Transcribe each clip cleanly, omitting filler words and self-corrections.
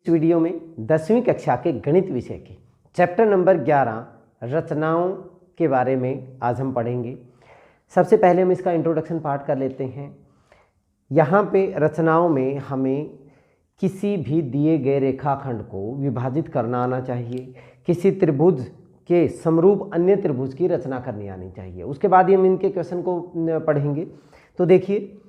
Video में 10वीं कक्षा के गणित विषय के चैप्टर नंबर 11 रचनाओं के बारे में आज हम पढ़ेंगे। सबसे पहले हम इसका इंट्रोडक्शन पार्ट कर लेते हैं। यहाँ पे रचनाओं में हमें किसी भी दिए गए रेखाखंड को विभाजित करना आना चाहिए, किसी त्रिभुज के समरूप अन्य त्रिभुज की रचना करनी आनी चाहिए। उसके बाद ही हम इनके क्वेश्चन को पढ़ेंगे। तो देखिए,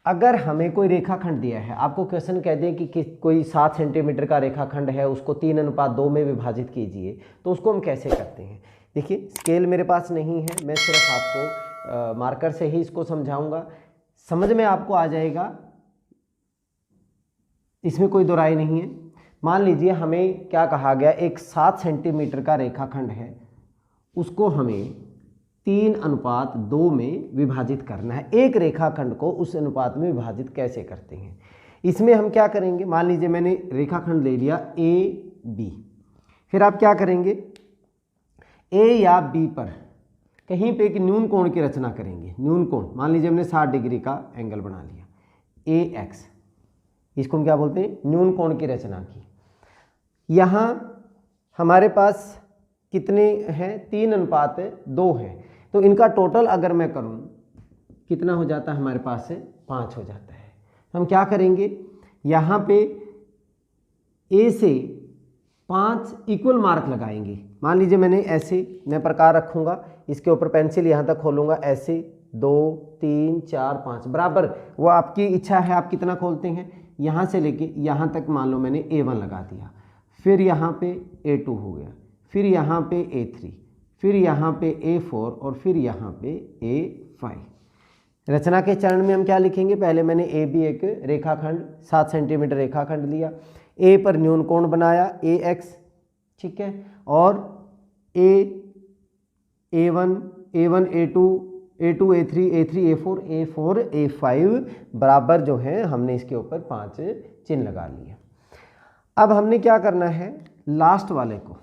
अगर हमें कोई रेखाखंड दिया है, आपको क्वेश्चन कह दें कि कोई 7 सेंटीमीटर का रेखाखंड है, उसको 3:2 में विभाजित कीजिए, तो उसको हम कैसे करते हैं। देखिए, स्केल मेरे पास नहीं है, मैं सिर्फ आपको मार्कर से ही इसको समझाऊंगा, समझ में आपको आ जाएगा, इसमें कोई दो राय नहीं है। मान लीजिए हमें क्या कहा गया, एक 7 सेंटीमीटर का रेखाखंड है, उसको हमें 3:2 में विभाजित करना है। एक रेखाखंड को उस अनुपात में विभाजित कैसे करते हैं, इसमें हम क्या करेंगे। मान लीजिए मैंने रेखाखंड ले लिया ए बी, फिर आप क्या करेंगे, ए या बी पर कहीं पे एक न्यून कोण की रचना करेंगे। न्यून कोण, मान लीजिए हमने 60 डिग्री का एंगल बना लिया, ए एक्स, इसको हम क्या बोलते हैं, न्यून कोण की रचना की। यहाँ हमारे पास कितने हैं, 3:2 है, तो इनका टोटल अगर मैं करूं कितना हो जाता है, हमारे पास से 5 हो जाता है। हम क्या करेंगे, यहाँ पे ए से 5 इक्वल मार्क लगाएंगे। मान लीजिए मैंने ऐसे मैं प्रकार रखूँगा, इसके ऊपर पेंसिल यहाँ तक खोलूँगा, ऐसे 2 3 4 5 बराबर, वो आपकी इच्छा है आप कितना खोलते हैं। यहाँ से लेके यहाँ तक मान लो मैंने A1 लगा दिया, फिर यहाँ पे A2 हो गया, फिर यहाँ पे A3, फिर यहाँ पे A4 और फिर यहाँ पे A5। रचना के चरण में हम क्या लिखेंगे, पहले मैंने ए बी एक रेखाखंड 7 सेंटीमीटर रेखाखंड लिया, ए पर न्यून कोण बनाया AX, ठीक है, और A1 A2 A2 A3 A3 A4 A5 बराबर जो है हमने इसके ऊपर 5 चिन्ह लगा लिए। अब हमने क्या करना है, लास्ट वाले को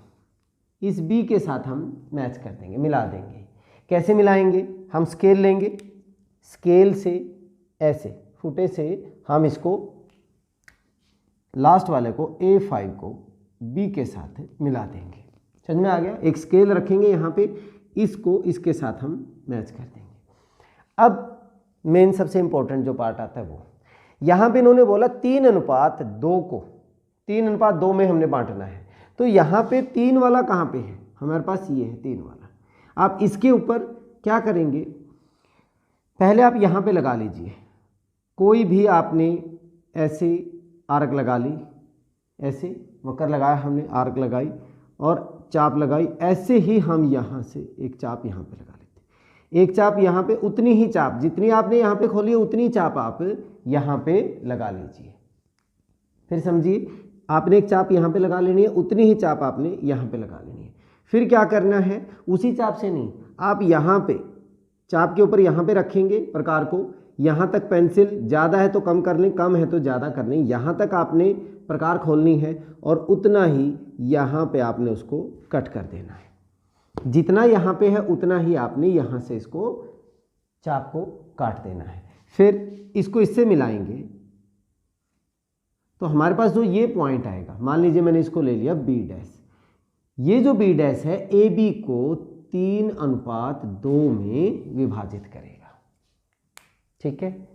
इस बी के साथ हम मैच कर देंगे, मिला देंगे। कैसे मिलाएंगे, हम स्केल लेंगे, स्केल से ऐसे फुटे से हम इसको लास्ट वाले को A5 को बी के साथ मिला देंगे। समझ में आ गया। एक स्केल रखेंगे यहाँ पे, इसको इसके साथ हम मैच कर देंगे। अब मेन सबसे इंपॉर्टेंट जो पार्ट आता है वो, यहाँ पे इन्होंने बोला 3:2 को 3:2 में हमने बांटना है। तो यहाँ पे 3 वाला कहाँ पे है, हमारे पास ये है 3 वाला। आप इसके ऊपर क्या करेंगे, पहले आप यहाँ पे लगा लीजिए, कोई भी आपने ऐसे आर्क लगा ली, ऐसे वक्र लगाया हमने, आर्क लगाई और चाप लगाई। ऐसे ही हम यहाँ से एक चाप यहाँ पे लगा लेते, एक चाप यहाँ पे, उतनी ही चाप जितनी आपने यहाँ पे खोली है उतनी चाप आप यहाँ पे लगा लीजिए। फिर समझिए, आपने एक चाप यहाँ पे लगा लेनी है, उतनी ही चाप आपने यहाँ पे लगा लेनी है। फिर क्या करना है, उसी चाप से नहीं, आप यहाँ पे चाप के ऊपर यहाँ पे रखेंगे प्रकार को, यहाँ तक पेंसिल, ज़्यादा है तो कम कर लें, कम है तो ज़्यादा कर लें, यहाँ तक आपने प्रकार खोलनी है और उतना ही यहाँ पे आपने उसको कट कर देना है। जितना यहाँ पे है उतना ही आपने यहाँ से इसको चाप को काट देना है। फिर इसको इससे मिलाएंगे तो हमारे पास जो ये पॉइंट आएगा, मान लीजिए मैंने इसको ले लिया B डैश, ये जो B डैश है AB को 3:2 में विभाजित करेगा। ठीक है,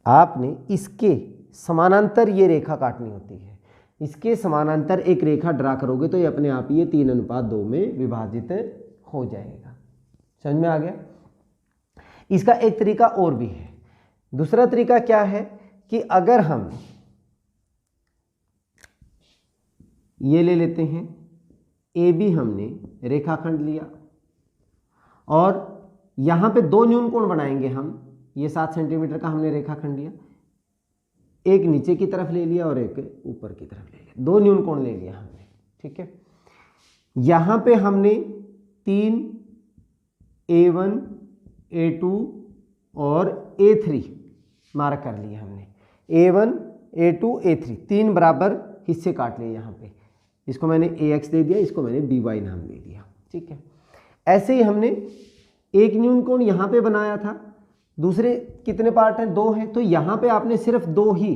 आपने इसके समानांतर ये रेखा काटनी होती है, इसके समानांतर एक रेखा ड्रा करोगे तो ये अपने आप ये 3:2 में विभाजित हो जाएगा। समझ में आ गया। इसका एक तरीका और भी है। दूसरा तरीका क्या है कि अगर हम ये ले लेते हैं, ए बी हमने रेखाखंड लिया और यहाँ पे 2 न्यून कोण बनाएंगे हम। ये 7 सेंटीमीटर का हमने रेखाखंड लिया, एक नीचे की तरफ ले लिया और एक ऊपर की तरफ ले लिया, 2 न्यून कोण ले लिया हमने। ठीक है, यहाँ पे हमने 3 A1 A2 और A3 मार्क कर लिया हमने, A1 A2 A3 3 बराबर हिस्से काट लिए। यहाँ पे इसको मैंने AX दे दिया, इसको मैंने BY नाम दे दिया। ठीक है, ऐसे ही हमने एक न्यून कोण यहाँ पे बनाया था, दूसरे कितने पार्ट हैं, 2 हैं, तो यहाँ पे आपने सिर्फ 2 ही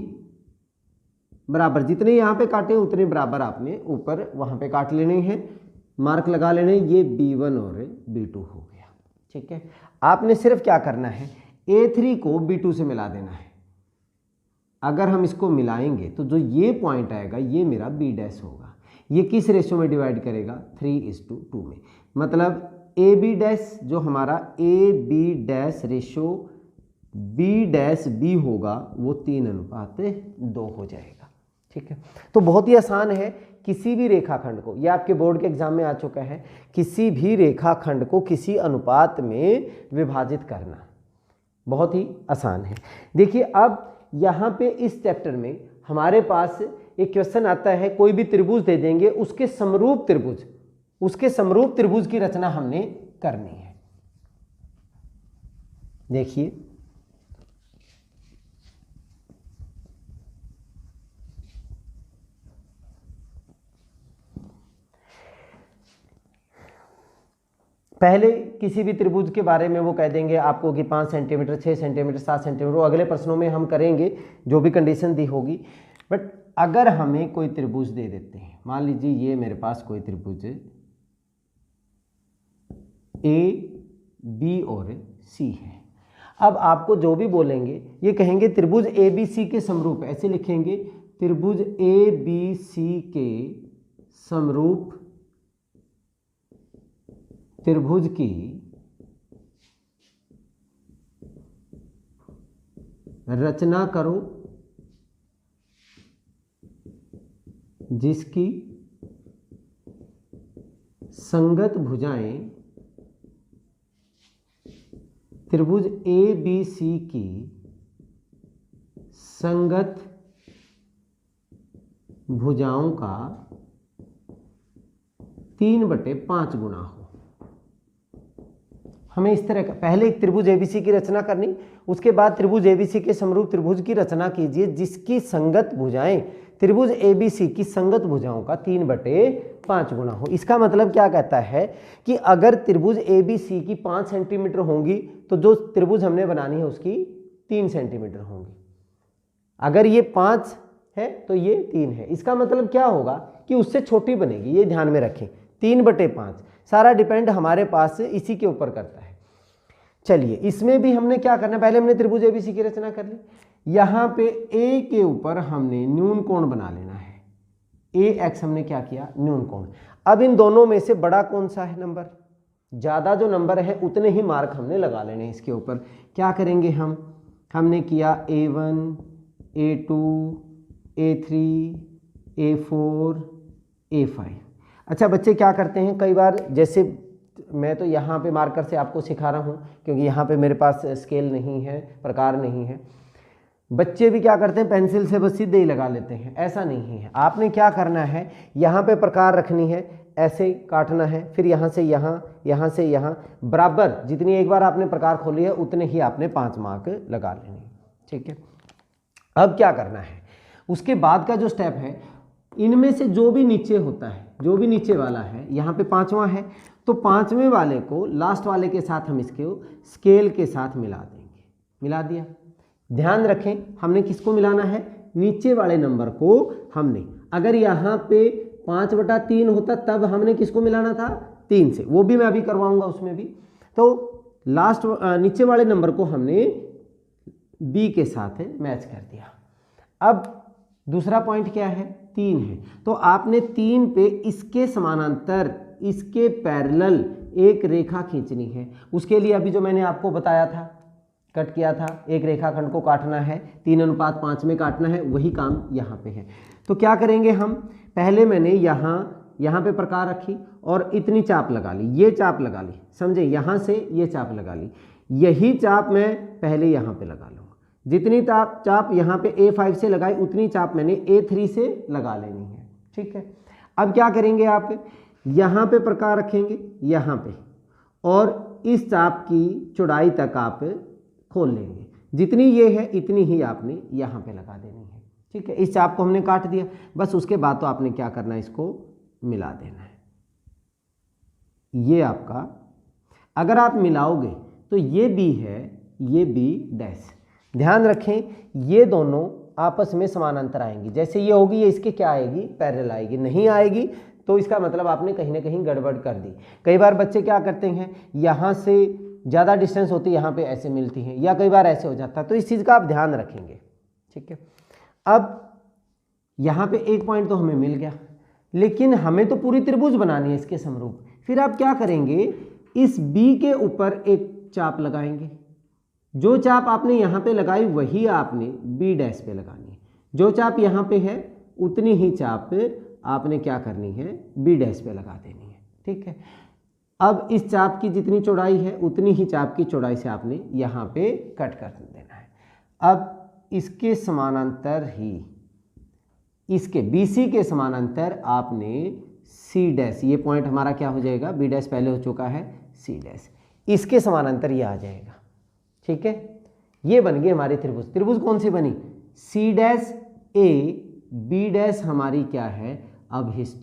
बराबर, जितने यहाँ पे काटे उतने बराबर आपने ऊपर वहाँ पे काट लेने हैं, मार्क लगा लेने। ये B1 और B2 हो गया। ठीक है, आपने सिर्फ क्या करना है, A3 को B2 से मिला देना है। अगर हम इसको मिलाएंगे तो जो ये पॉइंट आएगा ये मेरा B डैश होगा। ये किस रेशो में डिवाइड करेगा, 3:2 में। मतलब AB डैश जो हमारा AB dash ratio B dash B होगा वो 3:2 हो जाएगा। ठीक है, तो बहुत ही आसान है। किसी भी रेखाखंड को, ये आपके बोर्ड के एग्जाम में आ चुका है, किसी भी रेखाखंड को किसी अनुपात में विभाजित करना बहुत ही आसान है। देखिए अब यहाँ पे इस चैप्टर में हमारे पास एक क्वेश्चन आता है, कोई भी त्रिभुज दे देंगे, उसके समरूप त्रिभुज की रचना हमने करनी है। देखिए पहले किसी भी त्रिभुज के बारे में वो कह देंगे आपको कि 5 सेंटीमीटर, 6 सेंटीमीटर, 7 सेंटीमीटर, वो अगले प्रश्नों में हम करेंगे जो भी कंडीशन दी होगी। बट अगर हमें कोई त्रिभुज दे देते हैं, मान लीजिए ये मेरे पास कोई त्रिभुज A, B और C है। अब आपको जो भी बोलेंगे ये कहेंगे त्रिभुज ABC के समरूप, ऐसे लिखेंगे, त्रिभुज ABC के समरूप त्रिभुज की रचना करो जिसकी संगत भुजाएं त्रिभुज ABC की संगत भुजाओं का 3/5 गुना हो। हमें इस तरह का पहले एक त्रिभुज ABC की रचना करनी, उसके बाद त्रिभुज ABC के समरूप त्रिभुज की रचना कीजिए जिसकी संगत भुजाएं त्रिभुज ABC की संगत भुजाओं का 3/5 गुना हो। इसका मतलब क्या कहता है कि अगर त्रिभुज ABC की 5 सेंटीमीटर होंगी तो जो त्रिभुज हमने बनानी है उसकी 3 सेंटीमीटर होंगी। अगर ये 5 है तो ये 3 है। इसका मतलब क्या होगा कि उससे छोटी बनेगी, ये ध्यान में रखें। 3/5 सारा डिपेंड हमारे पास इसी के ऊपर करता है। चलिए इसमें भी हमने क्या करना, पहले हमने त्रिभुज ABC की रचना कर ली। यहाँ पे A के ऊपर हमने न्यून कोण बना लेना है। AX हमने क्या किया, न्यून कोण। अब इन दोनों में से बड़ा कौन सा है नंबर, ज़्यादा जो नंबर है उतने ही मार्क हमने लगा लेने हैं इसके ऊपर। क्या करेंगे हमने किया A1, A2, A3, A4, A5। अच्छा बच्चे क्या करते हैं, कई बार जैसे मैं तो यहाँ पे मार्कर से आपको सिखा रहा हूँ क्योंकि यहाँ पे मेरे पास स्केल नहीं है, प्रकार नहीं है। बच्चे भी क्या करते हैं, पेंसिल से बस सीधे ही लगा लेते हैं। ऐसा नहीं है, आपने क्या करना है, यहाँ पे प्रकार रखनी है, ऐसे काटना है, फिर यहाँ से यहाँ, यहाँ से यहाँ, बराबर जितनी एक बार आपने प्रकार खोली है उतने ही आपने 5 मार्क लगा लेने। ठीक है, अब क्या करना है, उसके बाद का जो स्टेप है, इनमें से जो भी नीचे होता है, जो भी नीचे वाला है, यहाँ पे 5वां है तो 5वें वाले को लास्ट वाले के साथ हम इसके स्केल के साथ मिला देंगे। मिला दिया। ध्यान रखें हमने किसको मिलाना है, नीचे वाले नंबर को हमने, अगर यहाँ पे 5/3 होता तब हमने किसको मिलाना था, 3 से, वो भी मैं अभी करवाऊंगा उसमें भी। तो लास्ट नीचे वाले नंबर को हमने B के साथ मैच कर दिया। अब दूसरा पॉइंट क्या है, 3 है, तो आपने 3 पे इसके समानांतर, इसके पैरेलल एक रेखा खींचनी है। उसके लिए अभी जो मैंने आपको बताया था, कट किया था, एक रेखाखंड को काटना है, 3:5 में काटना है, वही काम यहाँ पे है। तो क्या करेंगे हम, पहले मैंने यहाँ पे प्रकार रखी और इतनी चाप लगा ली, ये चाप लगा ली, समझे, यहाँ से ये चाप लगा ली, यही चाप मैं पहले यहाँ पे लगा लूँगा। जितनी चाप यहाँ पे A5 से लगाई उतनी चाप मैंने A3 से लगा लेनी है। ठीक है, अब क्या करेंगे, आप यहाँ पे प्रकार रखेंगे यहाँ पे, और इस चाप की चौड़ाई तक आप खोल लेंगे, जितनी ये है इतनी ही आपने यहाँ पे लगा देनी है। ठीक है, इस चाप को हमने काट दिया, बस उसके बाद तो आपने क्या करना है, इसको मिला देना है। ये आपका, अगर आप मिलाओगे तो ये B है, ये B डैश। ध्यान रखें ये दोनों आपस में समानांतर आएंगी। जैसे ये होगी, ये इसके क्या आएगी, पैरेलल आएगी। नहीं आएगी तो इसका मतलब आपने कहीं ना कहीं गड़बड़ कर दी। कई बार बच्चे क्या करते हैं, यहाँ से ज़्यादा डिस्टेंस होती है, यहाँ पे ऐसे मिलती हैं, या कई बार ऐसे हो जाता है, तो इस चीज़ का आप ध्यान रखेंगे। ठीक है, अब यहाँ पे एक पॉइंट तो हमें मिल गया, लेकिन हमें तो पूरी त्रिभुज बनानी है इसके समरूप। फिर आप क्या करेंगे, इस बी के ऊपर एक चाप लगाएंगे। जो चाप आपने यहाँ पे लगाई वही आपने बी डैश पे लगानी है। जो चाप यहाँ पे है उतनी ही चाप आपने क्या करनी है, बी डैश पे लगा देनी है। ठीक है, अब इस चाप की जितनी चौड़ाई है उतनी ही चाप की चौड़ाई से आपने यहाँ पे कट कर देना है। अब इसके समानांतर ही, इसके BC के समानांतर आपने C डैश, ये पॉइंट हमारा क्या हो जाएगा, B डैश पहले हो चुका है, C डैश, इसके समानांतर ये आ जाएगा। ठीक है, ये बन गई हमारी त्रिभुज। त्रिभुज कौन सी बनी, C dash A B dash हमारी क्या है, अभिष्ट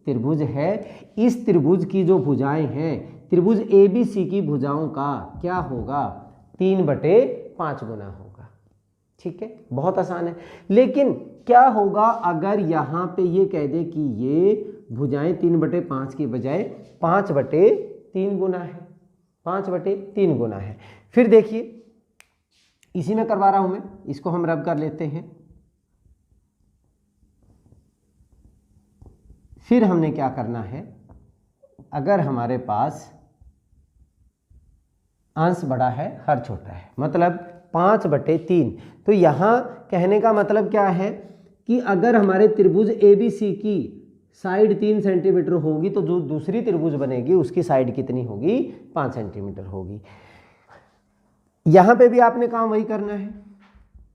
त्रिभुज है। इस त्रिभुज की जो भुजाएं हैं, त्रिभुज ABC की भुजाओं का क्या होगा, 3/5 गुना होगा। ठीक है, बहुत आसान है। लेकिन क्या होगा अगर यहाँ पे ये कह दे कि ये भुजाएं 3/5 की बजाय 5/3 गुना है, 5/3 गुना है। फिर देखिए, इसी में करवा रहा हूं मैं, इसको हम रब कर लेते हैं। फिर हमने क्या करना है, अगर हमारे पास अंश बड़ा है हर छोटा है, मतलब 5/3, तो यहाँ कहने का मतलब क्या है कि अगर हमारे त्रिभुज ABC की साइड 3 सेंटीमीटर होगी तो जो दूसरी त्रिभुज बनेगी उसकी साइड कितनी होगी, 5 सेंटीमीटर होगी। यहाँ पे भी आपने काम वही करना है,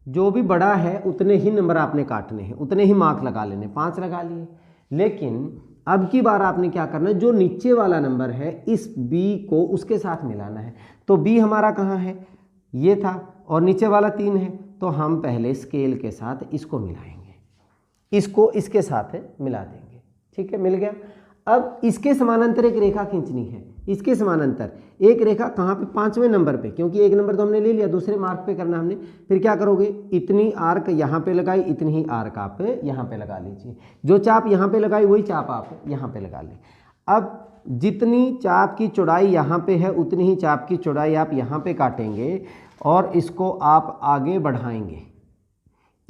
जो भी बड़ा है उतने ही नंबर आपने काटने हैं, उतने ही मार्क लगा लेने, 5 लगा लिए। लेकिन अब की बार आपने क्या करना है, जो नीचे वाला नंबर है इस B को उसके साथ मिलाना है। तो B हमारा कहाँ है, ये था, और नीचे वाला 3 है, तो हम पहले स्केल के साथ इसको मिलाएंगे, इसको इसके साथ मिला देंगे। ठीक है, मिल गया। अब इसके समानांतर एक रेखा खींचनी है, इसके समानांतर एक रेखा कहाँ पे, 5वें नंबर पे, क्योंकि एक नंबर तो हमने ले लिया, दूसरे मार्क पे करना हमने। फिर क्या करोगे, इतनी आर्क यहाँ पे लगाई, इतनी ही आर्क आप यहाँ पे लगा लीजिए। जो चाप यहाँ पे लगाई वही चाप आप यहाँ पे लगा लें। अब जितनी चाप की चौड़ाई यहाँ पे है उतनी ही चाप की चौड़ाई आप यहाँ पे काटेंगे और इसको आप आगे बढ़ाएंगे।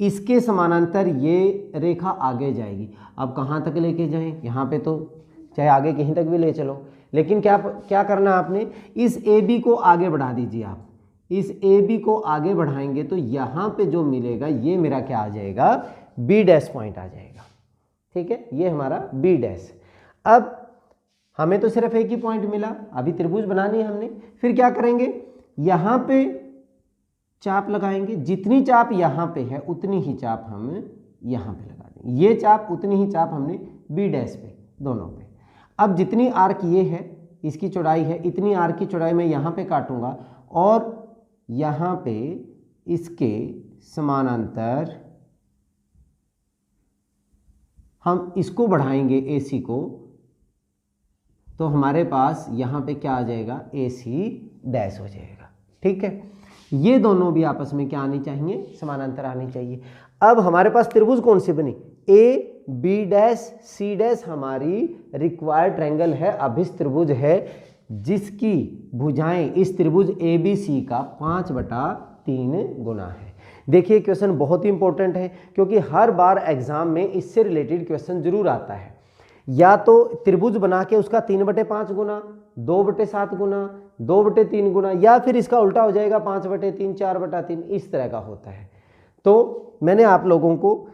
इसके समानांतर ये रेखा आगे जाएगी। अब कहाँ तक लेके जाएं, यहाँ पे तो चाहे आगे कहीं तक भी ले चलो, लेकिन क्या करना आपने, इस AB को आगे बढ़ा दीजिए। आप इस AB को आगे बढ़ाएंगे तो यहाँ पे जो मिलेगा ये मेरा क्या आ जाएगा, B डैश पॉइंट आ जाएगा। ठीक है, ये हमारा B डैश। अब हमें तो सिर्फ एक ही पॉइंट मिला, अभी त्रिभुज बनानी है हमने। फिर क्या करेंगे, यहाँ पे चाप लगाएंगे, जितनी चाप यहाँ पे है उतनी ही चाप हम यहाँ पे लगा देंगे। ये चाप उतनी ही चाप हमने B डैश पे, दोनों पे। अब जितनी आर्क ये है, इसकी चौड़ाई है, इतनी आर्क की चौड़ाई मैं यहाँ पे काटूंगा और यहाँ पे इसके समानांतर हम इसको बढ़ाएंगे AC को, तो हमारे पास यहाँ पे क्या आ जाएगा, AC डैश हो जाएगा। ठीक है, ये दोनों भी आपस में क्या आनी चाहिए, समानांतर आनी चाहिए। अब हमारे पास त्रिभुज कौन सी बनी, AB डैश C डैश हमारी रिक्वायर्ड ट्रायंगल है, अभिष्ट त्रिभुज है, जिसकी भुजाएं इस त्रिभुज ABC का 5/3 गुना है। देखिए क्वेश्चन बहुत ही इंपॉर्टेंट है, क्योंकि हर बार एग्जाम में इससे रिलेटेड क्वेश्चन जरूर आता है। या तो त्रिभुज बना के उसका 3/5 गुना, 2/7 गुना, 2/3 गुना, या फिर इसका उल्टा हो जाएगा 5/3, 4/3, इस तरह का होता है। तो मैंने आप लोगों को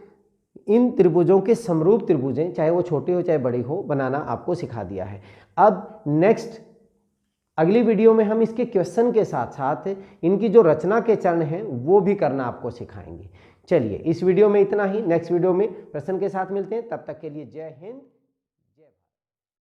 इन त्रिभुजों के समरूप त्रिभुजें, चाहे वो छोटी हो चाहे बड़ी हो, बनाना आपको सिखा दिया है। अब नेक्स्ट अगली वीडियो में हम इसके क्वेश्चन के साथ साथ इनकी जो रचना के चरण हैं वो भी करना आपको सिखाएंगे। चलिए इस वीडियो में इतना ही, नेक्स्ट वीडियो में प्रश्न के साथ मिलते हैं, तब तक के लिए जय हिंद।